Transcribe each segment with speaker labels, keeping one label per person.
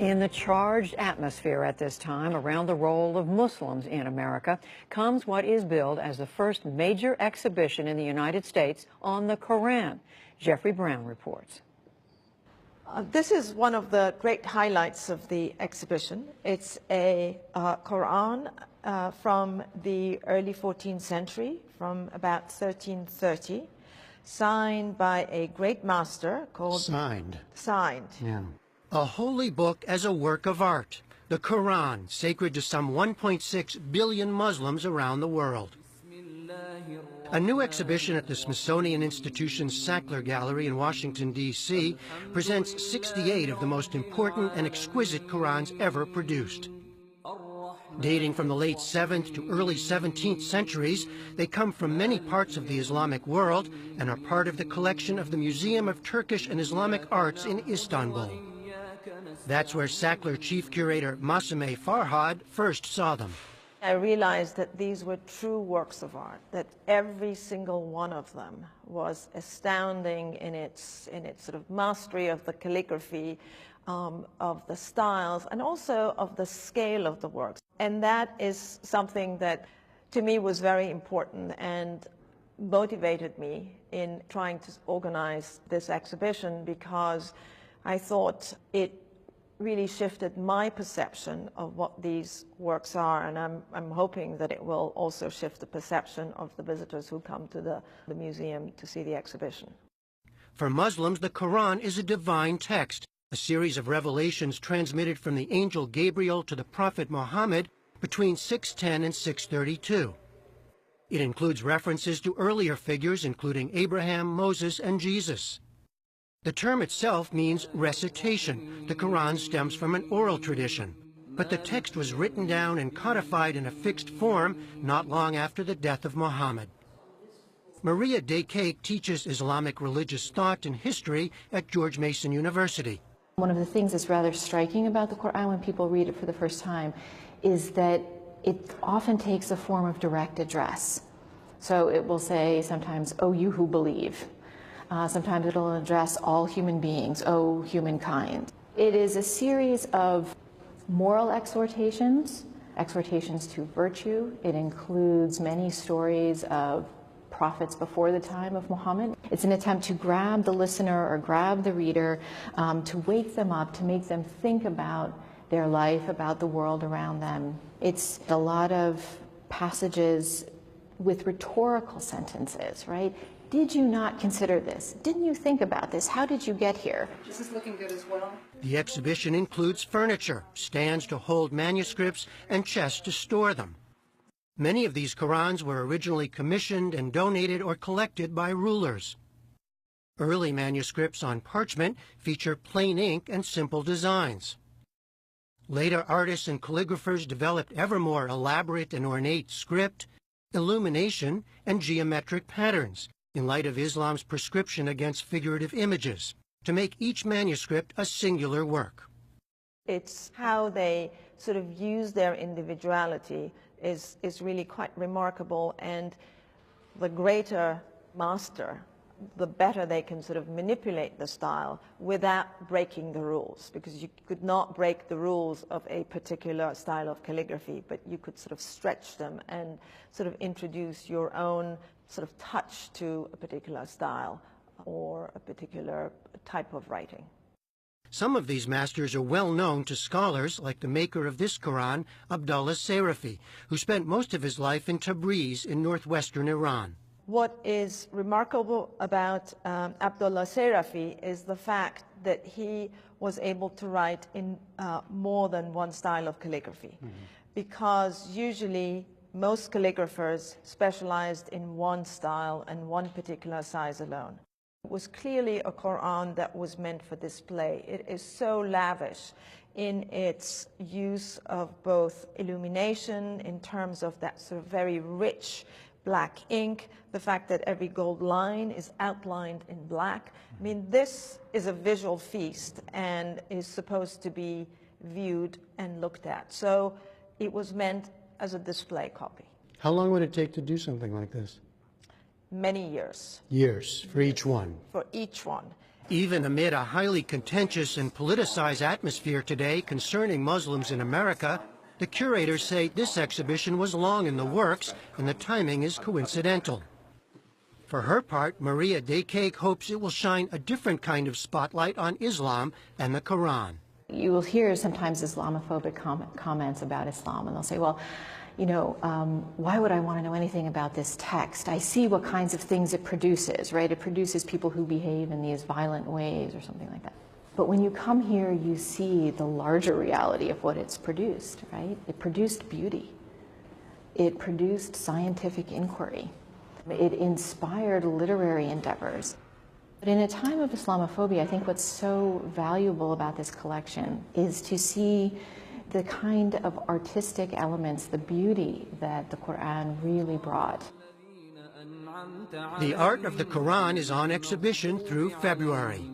Speaker 1: In the charged atmosphere at this time around the role of Muslims in America comes what is billed as the first major exhibition in the United States on the Quran. Jeffrey Brown reports.
Speaker 2: This is one of the great highlights of the exhibition. It's a Quran from the early 14th century, from about 1330, signed by a great master called...
Speaker 3: Signed.
Speaker 2: Yeah.
Speaker 3: A holy book as a work of art. The Quran, sacred to some 1.6 billion Muslims around the world. A new exhibition at the Smithsonian Institution's Sackler Gallery in Washington, D.C. presents 68 of the most important and exquisite Qurans ever produced. Dating from the late 7th to early 17th centuries, they come from many parts of the Islamic world and are part of the collection of the Museum of Turkish and Islamic Arts in Istanbul. That's where Sackler chief curator Masumeh Farhad first saw them.
Speaker 2: I realized that these were true works of art, that every single one of them was astounding in its sort of mastery of the calligraphy, of the styles, and also of the scale of the works. And that is something that, to me, was very important and motivated me in trying to organize this exhibition, because I thought it really shifted my perception of what these works are, and I'm hoping that it will also shift the perception of the visitors who come to the museum to see the exhibition.
Speaker 3: For Muslims, the Quran is a divine text, a series of revelations transmitted from the angel Gabriel to the prophet Muhammad between 610 and 632. It includes references to earlier figures, including Abraham, Moses, and Jesus. The term itself means recitation. The Quran stems from an oral tradition, but the text was written down and codified in a fixed form not long after the death of Muhammad. Maria Daycake teaches Islamic religious thought and history at George Mason University.
Speaker 4: One of the things that's rather striking about the Quran when people read it for the first time is that it often takes a form of direct address. So it will say sometimes, "Oh, you who believe." Sometimes it'll address all human beings, "Oh, humankind." It is a series of moral exhortations, exhortations to virtue. It includes many stories of prophets before the time of Muhammad. It's an attempt to grab the listener or grab the reader, to wake them up, to make them think about their life, about the world around them. It's a lot of passages with rhetorical sentences, right? Did you not consider this? Didn't you think about this? How did you get here?
Speaker 2: This is looking good as well.
Speaker 3: The exhibition includes furniture, stands to hold manuscripts, and chests to store them. Many of these Qurans were originally commissioned and donated or collected by rulers. Early manuscripts on parchment feature plain ink and simple designs. Later artists and calligraphers developed ever more elaborate and ornate script, illumination, and geometric patterns, in light of Islam's prescription against figurative images, to make each manuscript a singular work.
Speaker 2: It's how they sort of use their individuality is really quite remarkable, and the greater master, the better they can sort of manipulate the style without breaking the rules, because you could not break the rules of a particular style of calligraphy, but you could sort of stretch them and sort of introduce your own sort of touch to a particular style or a particular type of writing.
Speaker 3: Some of these masters are well known to scholars, like the maker of this Quran, Abdullah Sarafi, who spent most of his life in Tabriz in northwestern Iran.
Speaker 2: What is remarkable about Abdullah Sarafi is the fact that he was able to write in more than one style of calligraphy, because usually most calligraphers specialized in one style and one particular size alone. It was clearly a Quran that was meant for display. It is so lavish in its use of both illumination, in terms of that sort of very rich black ink, the fact that every gold line is outlined in black. I mean, this is a visual feast and is supposed to be viewed and looked at. So it was meant as a display copy.
Speaker 3: How long would it take to do something like this?
Speaker 2: Many years.
Speaker 3: Years for each one?
Speaker 2: For each one.
Speaker 3: Even amid a highly contentious and politicized atmosphere today concerning Muslims in America, the curators say this exhibition was long in the works and the timing is coincidental. For her part, Maria Daycake hopes it will shine a different kind of spotlight on Islam and the Quran.
Speaker 4: You will hear sometimes Islamophobic comments about Islam, and they'll say, well, you know, why would I want to know anything about this text? I see what kinds of things it produces, right? It produces people who behave in these violent ways or something like that. But when you come here, you see the larger reality of what it's produced, right? It produced beauty. It produced scientific inquiry. It inspired literary endeavors. But in a time of Islamophobia, I think what's so valuable about this collection is to see the kind of artistic elements, the beauty that the Quran really brought.
Speaker 3: The art of the Quran is on exhibition through February.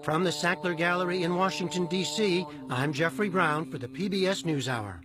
Speaker 3: From the Sackler Gallery in Washington, D.C., I'm Jeffrey Brown for the PBS NewsHour.